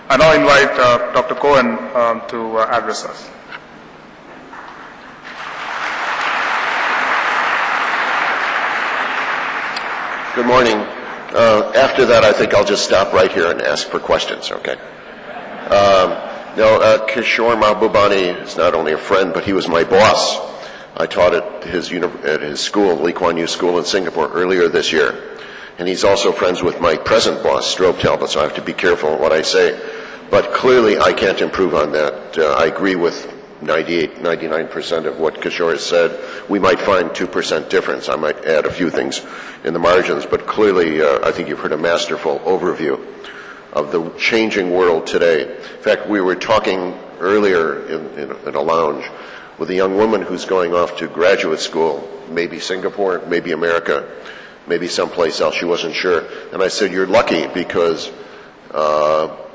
I now invite Dr. Cohen to address us. Good morning. After that, I think I'll just stop right here and ask for questions, okay? Kishore Mahbubani is not only a friend, but he was my boss. I taught at his school, Lee Kuan Yew School in Singapore, earlier this year. And he's also friends with my present boss, Strobe Talbot, so I have to be careful in what I say. But clearly, I can't improve on that. I agree with 98, 99% of what Kishore has said. We might find 2% difference. I might add a few things in the margins, but clearly, I think you've heard a masterful overview of the changing world today. In fact, we were talking earlier in a lounge with a young woman who's going off to graduate school, maybe Singapore, maybe America, maybe someplace else. She wasn't sure. And I said, you're lucky because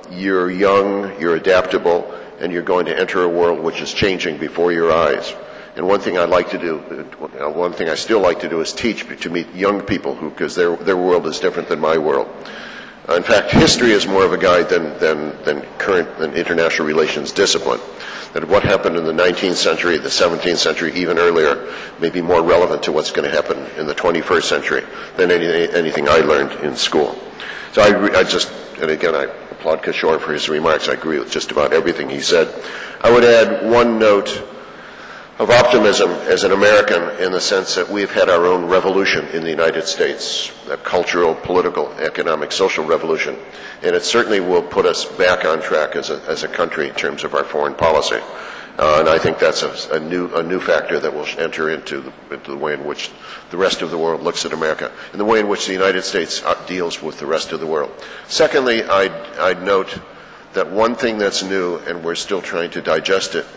you're young, you're adaptable, and you're going to enter a world which is changing before your eyes. And one thing one thing I still like to do is teach, to meet young people because their world is different than my world. In fact, history is more of a guide than international relations discipline. That what happened in the 19th century, the 17th century, even earlier, may be more relevant to what's going to happen in the 21st century than anything I learned in school. So and again, I applaud Kishore for his remarks. I agree with just about everything he said. I would add one note of optimism as an American in the sense that we've had our own revolution in the United States, a cultural, political, economic, social revolution, and it certainly will put us back on track as a country in terms of our foreign policy. And I think that's a new factor that will enter into the way in which the rest of the world looks at America, and the way in which the United States deals with the rest of the world. Secondly, I'd note that one thing that's new, and we're still trying to digest it,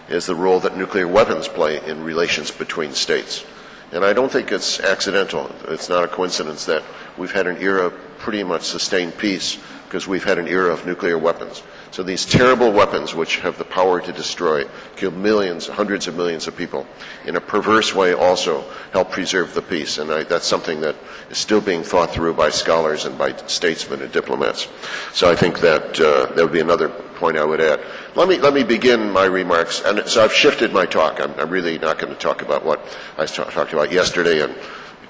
is the role that nuclear weapons play in relations between states. And I don't think it's accidental. It's not a coincidence that we've had an era of pretty much sustained peace because we've had an era of nuclear weapons. So these terrible weapons, which have the power to destroy, kill millions, hundreds of millions of people, in a perverse way also help preserve the peace. And that's something that is still being thought through by scholars and by statesmen and diplomats. So I think that would be another point I would add. Let me begin my remarks. And so I've shifted my talk. I'm really not going to talk about what I talked about yesterday, and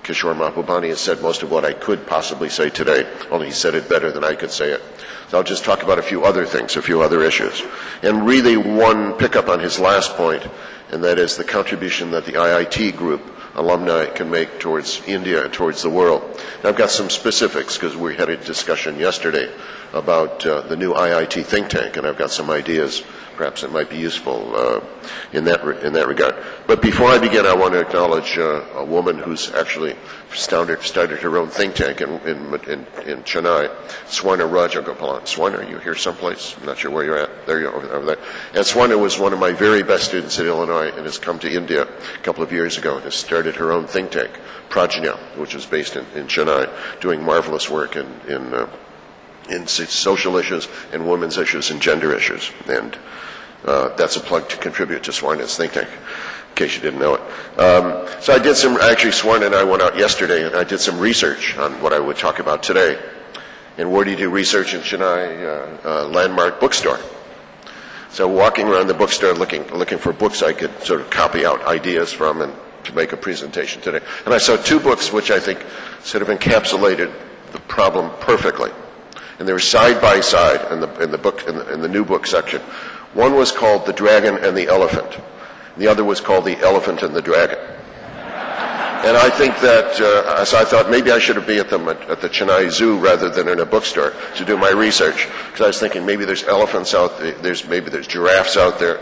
Kishore Mahbubani has said most of what I could possibly say today, only he said it better than I could say it. So I'll just talk about a few other things, a few other issues. And really one pickup on his last point, and that is the contribution that the IIT group alumni can make towards India and towards the world. And I've got some specifics because we had a discussion yesterday about the new IIT think tank, and I've got some ideas. Perhaps it might be useful in that regard. But before I begin, I want to acknowledge a woman who's actually started her own think tank in Chennai, Swarna Rajagopalan. Swarna, are you here someplace? I'm not sure where you're at. There you are, over there. And Swarna was one of my very best students at Illinois and has come to India a couple of years ago and has started her own think tank, Prajna, which is based in Chennai, doing marvelous work in social issues and women's issues and gender issues. And that's a plug to contribute to Swarna's think tank, in case you didn't know it. So I did Swarna and I went out yesterday and I did some research on what I would talk about today. And where do you do research in Chennai? Landmark bookstore. So walking around the bookstore looking for books I could sort of copy out ideas from and to make a presentation today. And I saw two books which I think sort of encapsulated the problem perfectly. And they were side by side in the new book section. One was called The Dragon and the Elephant. The other was called The Elephant and the Dragon. And I think that, so I thought maybe I should be at the Chennai Zoo rather than in a bookstore to do my research. Because I was thinking maybe there's elephants out there, maybe there's giraffes out there.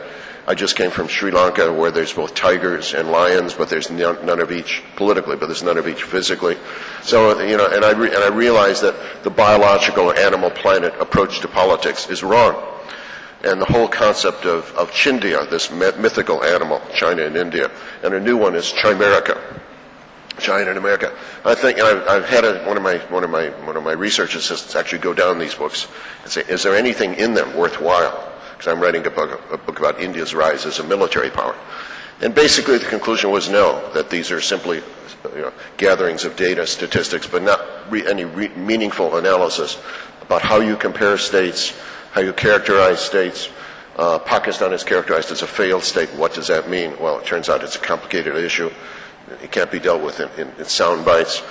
I just came from Sri Lanka where there's both tigers and lions, but there's none of each politically, but there's none of each physically. So, and I realized that the biological or animal planet approach to politics is wrong. And the whole concept of Chindia, this mythical animal, China and India, and a new one is Chimerica, China and America. I think, and I've had one of my research assistants actually go down these books and say, is there anything in them worthwhile? Because I'm writing a book about India's rise as a military power. And basically the conclusion was no, that these are simply gatherings of data, statistics, but not any meaningful analysis about how you compare states, how you characterize states. Pakistan is characterized as a failed state. What does that mean? Well, it turns out it's a complicated issue. It can't be dealt with in sound bites.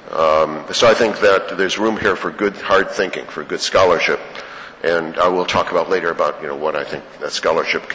So I think that there's room here for good, hard thinking, for good scholarship. And I will talk about later about, what I think that scholarship